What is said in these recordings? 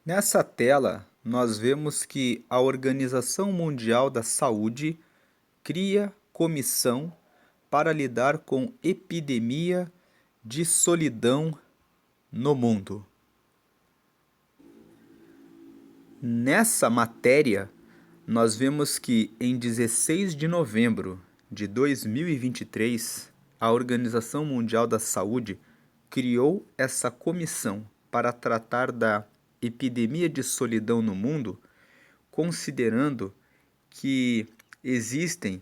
Nessa tela, nós vemos que a Organização Mundial da Saúde cria comissão para lidar com epidemia de solidão no mundo. Nessa matéria, nós vemos que em 16 de novembro de 2023, a Organização Mundial da Saúde criou essa comissão para tratar da epidemia de solidão no mundo, considerando que existem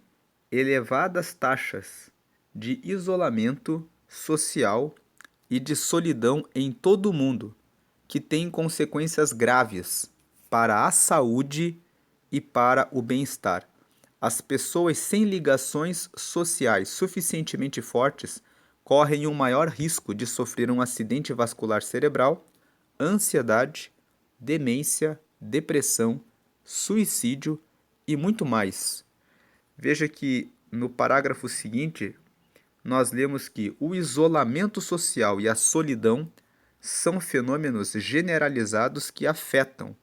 elevadas taxas de isolamento social e de solidão em todo o mundo, que têm consequências graves para a saúde e para o bem-estar. As pessoas sem ligações sociais suficientemente fortes correm um maior risco de sofrer um acidente vascular cerebral, ansiedade, demência, depressão, suicídio e muito mais. Veja que no parágrafo seguinte, nós lemos que o isolamento social e a solidão são fenômenos generalizados que afetam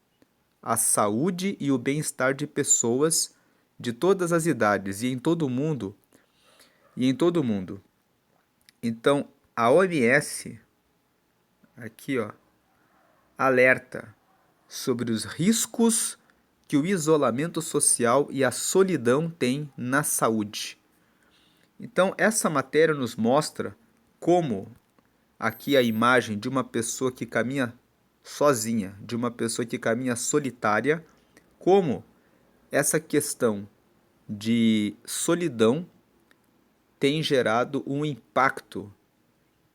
a saúde e o bem-estar de pessoas de todas as idades e em todo o mundo. Então, a OMS aqui, alerta sobre os riscos que o isolamento social e a solidão têm na saúde. Então, essa matéria nos mostra como aqui a imagem de uma pessoa que caminha sozinha, de uma pessoa que caminha solitária, como essa questão de solidão tem gerado um impacto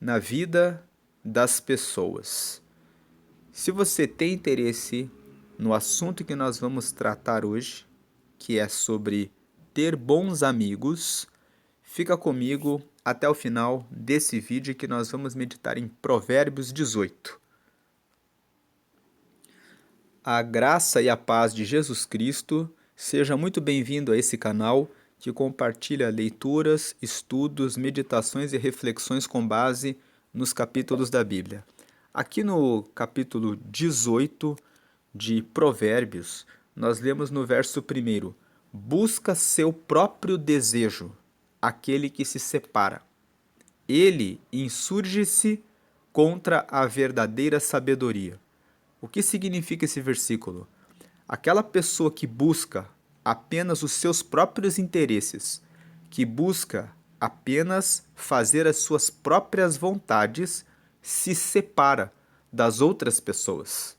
na vida das pessoas. Se você tem interesse no assunto que nós vamos tratar hoje, que é sobre ter bons amigos, fica comigo até o final desse vídeo que nós vamos meditar em Provérbios 18. A graça e a paz de Jesus Cristo, seja muito bem-vindo a esse canal que compartilha leituras, estudos, meditações e reflexões com base nos capítulos da Bíblia. Aqui no capítulo 18 de Provérbios, nós lemos no verso 1: busca seu próprio desejo, aquele que se separa. Ele insurge-se contra a verdadeira sabedoria. O que significa esse versículo? Aquela pessoa que busca apenas os seus próprios interesses, que busca apenas fazer as suas próprias vontades, se separa das outras pessoas.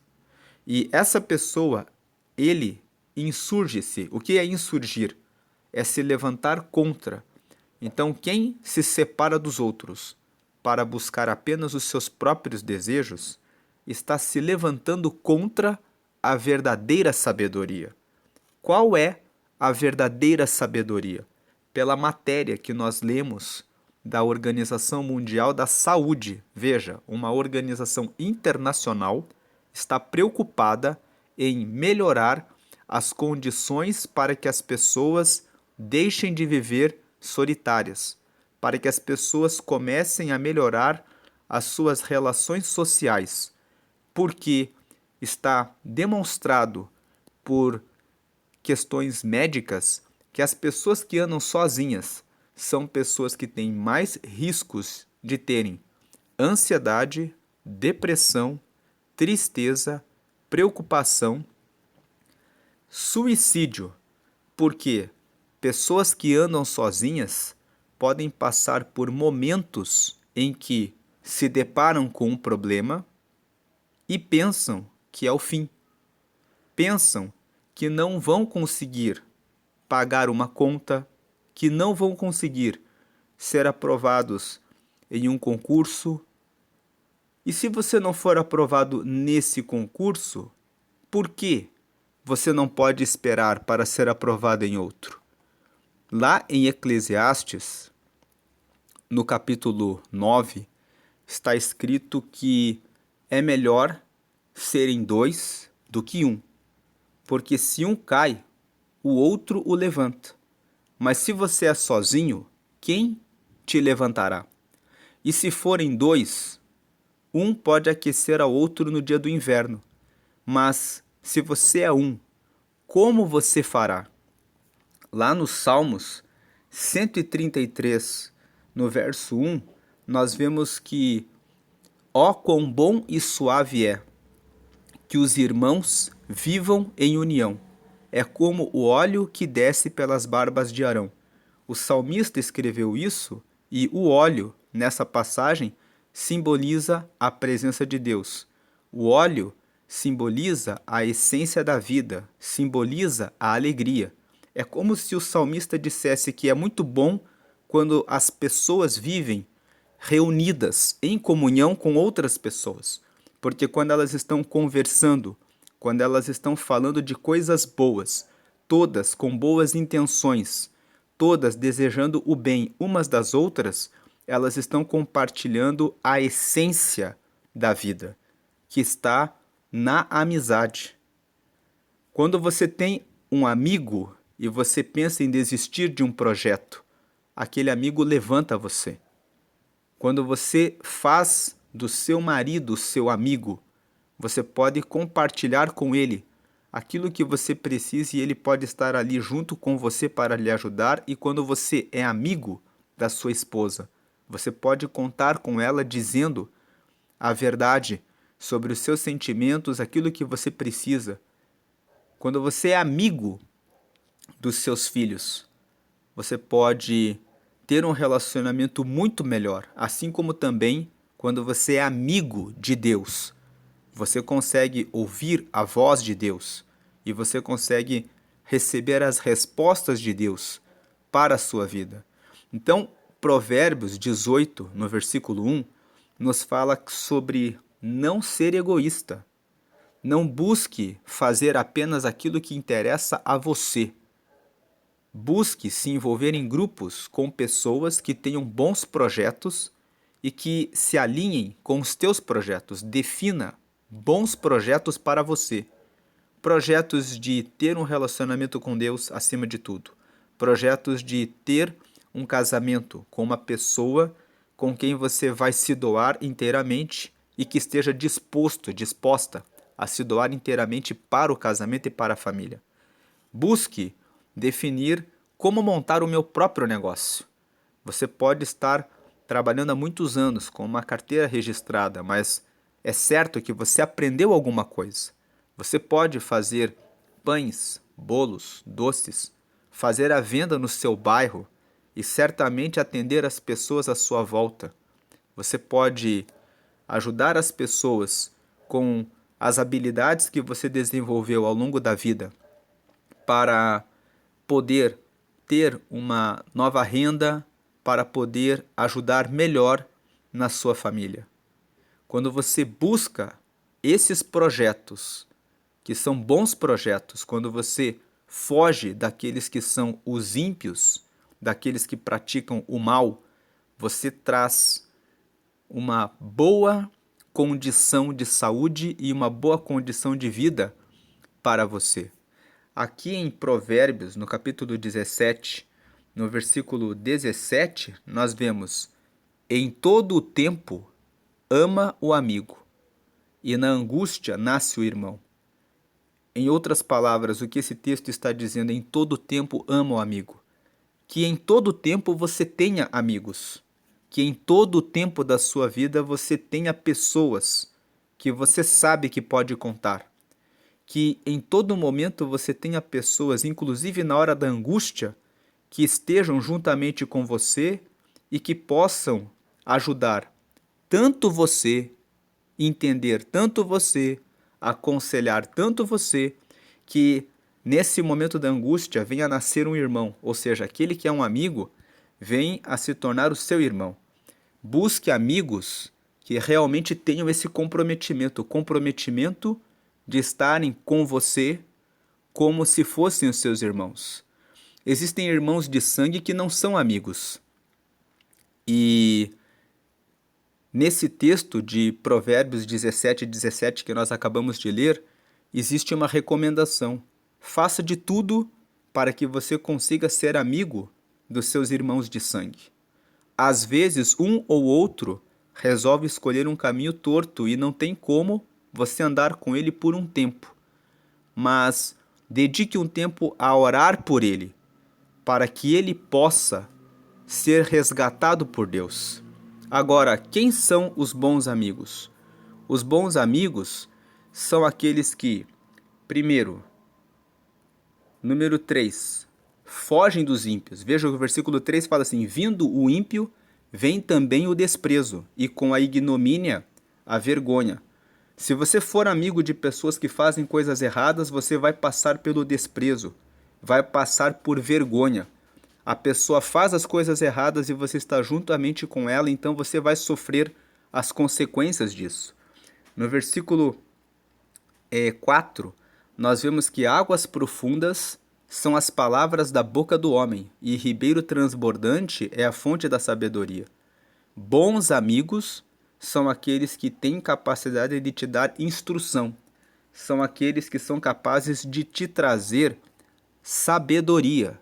E essa pessoa, ele insurge-se. O que é insurgir? É se levantar contra. Então, quem se separa dos outros para buscar apenas os seus próprios desejos, está se levantando contra a verdadeira sabedoria. Qual é a verdadeira sabedoria? Pela matéria que nós lemos da Organização Mundial da Saúde. Veja, uma organização internacional está preocupada em melhorar as condições para que as pessoas deixem de viver solitárias, para que as pessoas comecem a melhorar as suas relações sociais, porque está demonstrado por questões médicas que as pessoas que andam sozinhas são pessoas que têm mais riscos de terem ansiedade, depressão, tristeza, preocupação, suicídio, porque pessoas que andam sozinhas podem passar por momentos em que se deparam com um problema e pensam que é o fim. Pensam que não vão conseguir pagar uma conta, que não vão conseguir ser aprovados em um concurso. E se você não for aprovado nesse concurso, por que você não pode esperar para ser aprovado em outro? Lá em Eclesiastes, no capítulo 9, está escrito que é melhor serem dois do que um, porque se um cai, o outro o levanta. Mas se você é sozinho, quem te levantará? E se forem dois, um pode aquecer ao outro no dia do inverno. Mas se você é um, como você fará? Lá nos Salmos 133, no verso 1, nós vemos que ó quão bom e suave é que os irmãos vivam em união. É como o óleo que desce pelas barbas de Arão. O salmista escreveu isso e o óleo, nessa passagem, simboliza a presença de Deus. O óleo simboliza a essência da vida, simboliza a alegria. É como se o salmista dissesse que é muito bom quando as pessoas vivem reunidas em comunhão com outras pessoas. Porque quando elas estão conversando, quando elas estão falando de coisas boas, todas com boas intenções, todas desejando o bem umas das outras, elas estão compartilhando a essência da vida, que está na amizade. Quando você tem um amigo e você pensa em desistir de um projeto, aquele amigo levanta você. Quando você faz do seu marido seu amigo, você pode compartilhar com ele aquilo que você precisa e ele pode estar ali junto com você para lhe ajudar. E quando você é amigo da sua esposa, você pode contar com ela dizendo a verdade sobre os seus sentimentos, aquilo que você precisa. Quando você é amigo dos seus filhos, você pode ter um relacionamento muito melhor, assim como também quando você é amigo de Deus. Você consegue ouvir a voz de Deus e você consegue receber as respostas de Deus para a sua vida. Então, Provérbios 18, no versículo 1, nos fala sobre não ser egoísta. Não busque fazer apenas aquilo que interessa a você. Busque se envolver em grupos com pessoas que tenham bons projetos e que se alinhem com os teus projetos. Defina bons projetos para você. Projetos de ter um relacionamento com Deus acima de tudo. Projetos de ter um casamento com uma pessoa com quem você vai se doar inteiramente e que esteja disposta a se doar inteiramente para o casamento e para a família. Busque definir como montar o meu próprio negócio. Você pode estar trabalhando há muitos anos com uma carteira registrada, mas é certo que você aprendeu alguma coisa. Você pode fazer pães, bolos, doces, fazer a venda no seu bairro e certamente atender as pessoas à sua volta. Você pode ajudar as pessoas com as habilidades que você desenvolveu ao longo da vida para poder ter uma nova renda, para poder ajudar melhor na sua família. Quando você busca esses projetos, que são bons projetos, quando você foge daqueles que são os ímpios, daqueles que praticam o mal, você traz uma boa condição de saúde e uma boa condição de vida para você. Aqui em Provérbios, no capítulo 17, no versículo 17, nós vemos: em todo o tempo ama o amigo, e na angústia nasce o irmão. Em outras palavras, o que esse texto está dizendo: em todo o tempo ama o amigo. Que em todo o tempo você tenha amigos. Que em todo o tempo da sua vida você tenha pessoas que você sabe que pode contar. Que em todo momento você tenha pessoas, inclusive na hora da angústia, que estejam juntamente com você e que possam ajudar tanto você, entender tanto você, aconselhar tanto você, que nesse momento da angústia venha a nascer um irmão, ou seja, aquele que é um amigo vem a se tornar o seu irmão. Busque amigos que realmente tenham esse comprometimento, o comprometimento de estarem com você como se fossem os seus irmãos. Existem irmãos de sangue que não são amigos. E nesse texto de Provérbios 17 que nós acabamos de ler, existe uma recomendação. Faça de tudo para que você consiga ser amigo dos seus irmãos de sangue. Às vezes, um ou outro resolve escolher um caminho torto e não tem como você andar com ele por um tempo, mas dedique um tempo a orar por ele, para que ele possa ser resgatado por Deus. Agora, quem são os bons amigos? Os bons amigos são aqueles que, primeiro, número 3, fogem dos ímpios. Veja que o versículo 3 fala assim: vindo o ímpio, vem também o desprezo, e com a ignomínia, a vergonha. Se você for amigo de pessoas que fazem coisas erradas, você vai passar pelo desprezo, vai passar por vergonha. A pessoa faz as coisas erradas e você está juntamente com ela, então você vai sofrer as consequências disso. No versículo 4, nós vemos que águas profundas são as palavras da boca do homem, e ribeiro transbordante é a fonte da sabedoria. Bons amigos são aqueles que têm capacidade de te dar instrução, são aqueles que são capazes de te trazer sabedoria.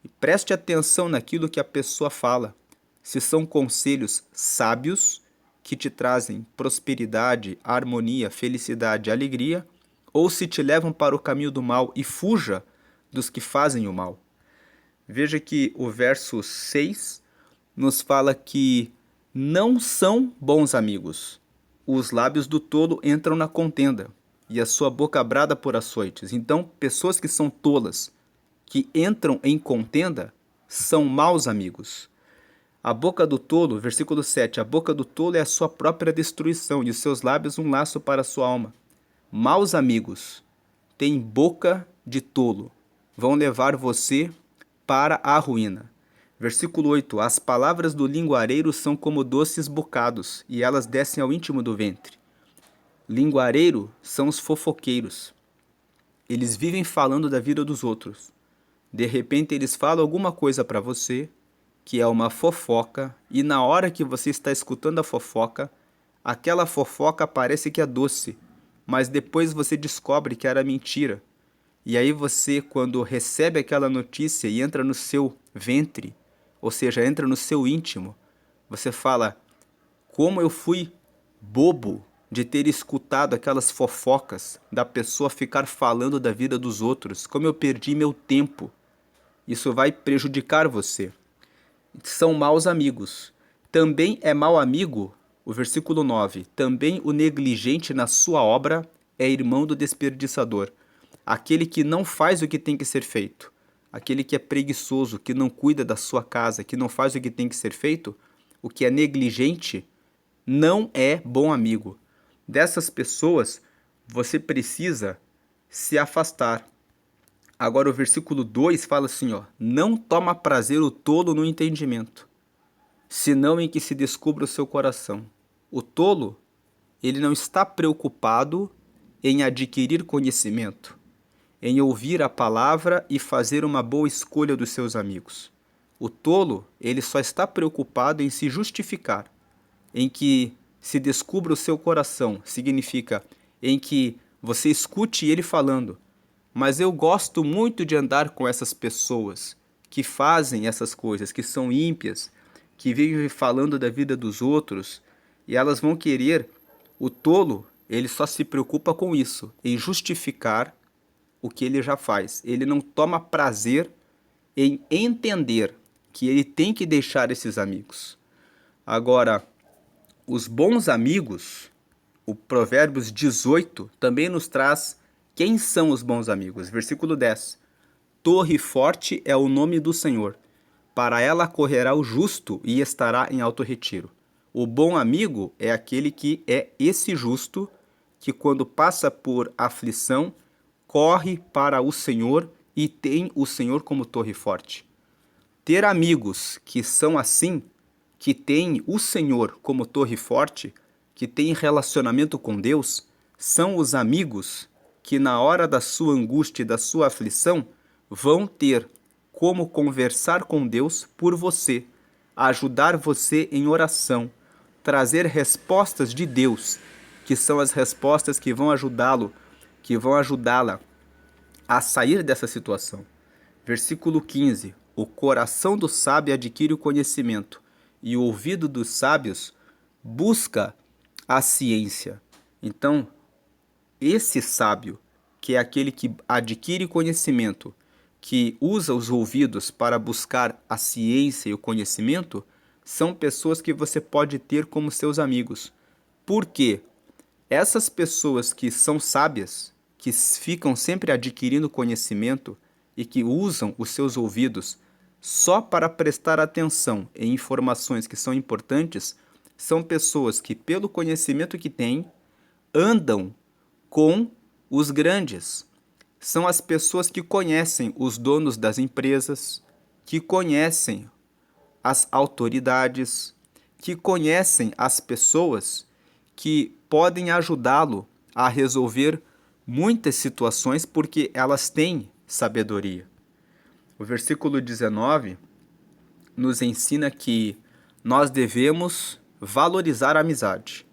E preste atenção naquilo que a pessoa fala. Se são conselhos sábios, que te trazem prosperidade, harmonia, felicidade, alegria, ou se te levam para o caminho do mal e fuja dos que fazem o mal. Veja que o verso 6 nos fala que não são bons amigos. Os lábios do tolo entram na contenda, e a sua boca brada por açoites. Então, pessoas que são tolas, que entram em contenda, são maus amigos. A boca do tolo, versículo 7, a boca do tolo é a sua própria destruição, e os seus lábios um laço para a sua alma. Maus amigos têm boca de tolo, vão levar você para a ruína. Versículo 8, as palavras do linguareiro são como doces bocados, e elas descem ao íntimo do ventre. Linguareiro são os fofoqueiros. Eles vivem falando da vida dos outros. De repente eles falam alguma coisa para você, que é uma fofoca, e na hora que você está escutando a fofoca, aquela fofoca parece que é doce, mas depois você descobre que era mentira. E aí você, quando recebe aquela notícia e entra no seu ventre, ou seja, entra no seu íntimo, você fala: como eu fui bobo de ter escutado aquelas fofocas da pessoa ficar falando da vida dos outros, como eu perdi meu tempo. Isso vai prejudicar você. São maus amigos. Também é mau amigo, o versículo 9, também o negligente na sua obra é irmão do desperdiçador. Aquele que não faz o que tem que ser feito, aquele que é preguiçoso, que não cuida da sua casa, que não faz o que tem que ser feito, o que é negligente, não é bom amigo. Dessas pessoas, você precisa se afastar. Agora o versículo 2 fala assim, não toma prazer o tolo no entendimento, senão em que se descubra o seu coração. O tolo, ele não está preocupado em adquirir conhecimento, em ouvir a palavra e fazer uma boa escolha dos seus amigos. O tolo, ele só está preocupado em se justificar, em que se descubra o seu coração, significa em que você escute ele falando: mas eu gosto muito de andar com essas pessoas que fazem essas coisas, que são ímpias, que vivem falando da vida dos outros, e elas vão querer. O tolo, ele só se preocupa com isso, em justificar o que ele já faz. Ele não toma prazer em entender que ele tem que deixar esses amigos. Agora, os bons amigos, o Provérbios 18 também nos traz quem são os bons amigos. Versículo 10. Torre forte é o nome do Senhor. Para ela correrá o justo e estará em alto retiro. O bom amigo é aquele que é esse justo, que quando passa por aflição, corre para o Senhor e tem o Senhor como torre forte. Ter amigos que são assim, que têm o Senhor como torre forte, que têm relacionamento com Deus, são os amigos que na hora da sua angústia e da sua aflição vão ter como conversar com Deus por você, ajudar você em oração, trazer respostas de Deus, que são as respostas que vão ajudá-lo, que vão ajudá-la a sair dessa situação. Versículo 15. O coração do sábio adquire o conhecimento, e o ouvido dos sábios busca a ciência. Então, esse sábio, que é aquele que adquire conhecimento, que usa os ouvidos para buscar a ciência e o conhecimento, são pessoas que você pode ter como seus amigos. Por quê? Essas pessoas que são sábias, que ficam sempre adquirindo conhecimento e que usam os seus ouvidos só para prestar atenção em informações que são importantes, são pessoas que, pelo conhecimento que têm, andam com os grandes. São as pessoas que conhecem os donos das empresas, que conhecem as autoridades, que conhecem as pessoas que podem ajudá-lo a resolver muitas situações porque elas têm sabedoria. O versículo 19 nos ensina que nós devemos valorizar a amizade.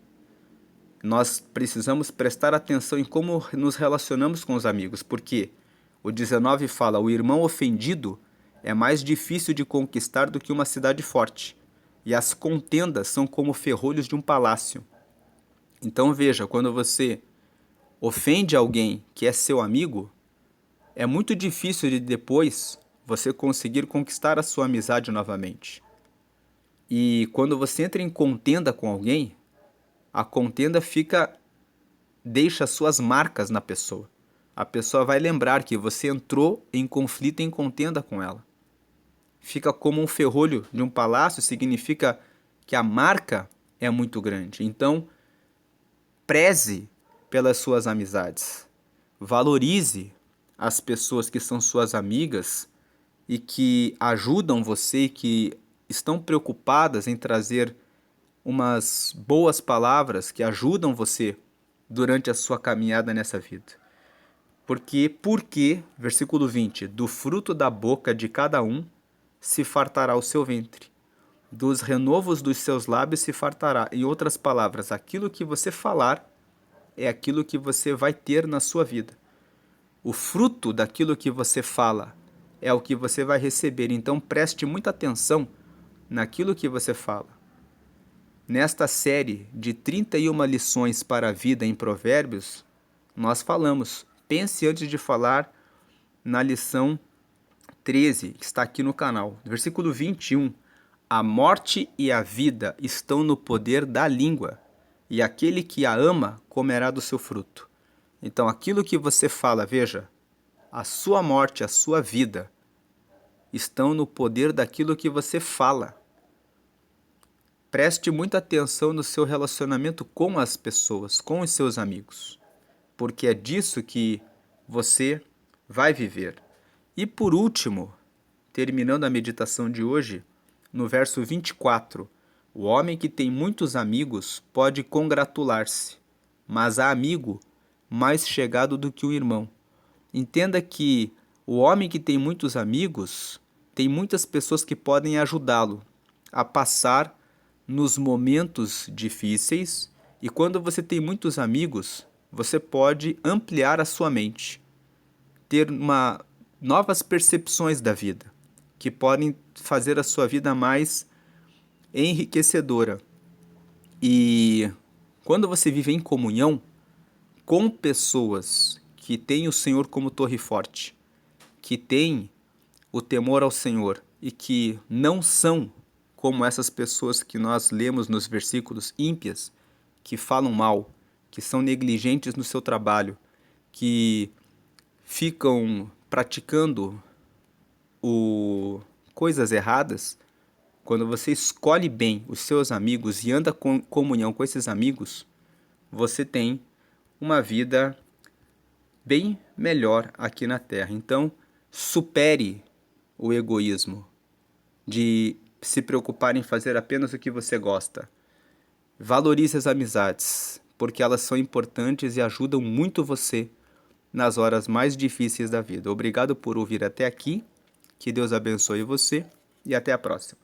Nós precisamos prestar atenção em como nos relacionamos com os amigos, porque o 19 fala: o irmão ofendido é mais difícil de conquistar do que uma cidade forte, e as contendas são como ferrolhos de um palácio. Então veja, quando você ofende alguém que é seu amigo, é muito difícil de depois você conseguir conquistar a sua amizade novamente. E quando você entra em contenda com alguém, a contenda deixa suas marcas na pessoa. A pessoa vai lembrar que você entrou em conflito, em contenda com ela. Fica como um ferrolho de um palácio, significa que a marca é muito grande. Então, preze pelas suas amizades. Valorize as pessoas que são suas amigas e que ajudam você, que estão preocupadas em trazer umas boas palavras que ajudam você durante a sua caminhada nessa vida. Porque, versículo 20, do fruto da boca de cada um se fartará o seu ventre, dos renovos dos seus lábios se fartará. Em outras palavras, aquilo que você falar é aquilo que você vai ter na sua vida. O fruto daquilo que você fala é o que você vai receber. Então preste muita atenção naquilo que você fala. Nesta série de 31 lições para a vida em Provérbios, nós falamos, pense antes de falar, na lição 13, que está aqui no canal. Versículo 21, a morte e a vida estão no poder da língua, e aquele que a ama comerá do seu fruto. Então, aquilo que você fala, veja, a sua morte, a sua vida, estão no poder daquilo que você fala. Preste muita atenção no seu relacionamento com as pessoas, com os seus amigos, porque é disso que você vai viver. E por último, terminando a meditação de hoje, no verso 24, o homem que tem muitos amigos pode congratular-se, mas há amigo mais chegado do que um irmão. Entenda que o homem que tem muitos amigos, tem muitas pessoas que podem ajudá-lo a passar nos momentos difíceis, e quando você tem muitos amigos, você pode ampliar a sua mente, ter novas percepções da vida, que podem fazer a sua vida mais enriquecedora. E quando você vive em comunhão com pessoas que têm o Senhor como torre forte, que têm o temor ao Senhor e que não são como essas pessoas que nós lemos nos versículos, ímpias, que falam mal, que são negligentes no seu trabalho, que ficam praticando coisas erradas. Quando você escolhe bem os seus amigos e anda com comunhão com esses amigos, você tem uma vida bem melhor aqui na Terra. Então, supere o egoísmo de se preocupar em fazer apenas o que você gosta. Valorize as amizades, porque elas são importantes e ajudam muito você nas horas mais difíceis da vida. Obrigado por ouvir até aqui, que Deus abençoe você e até a próxima.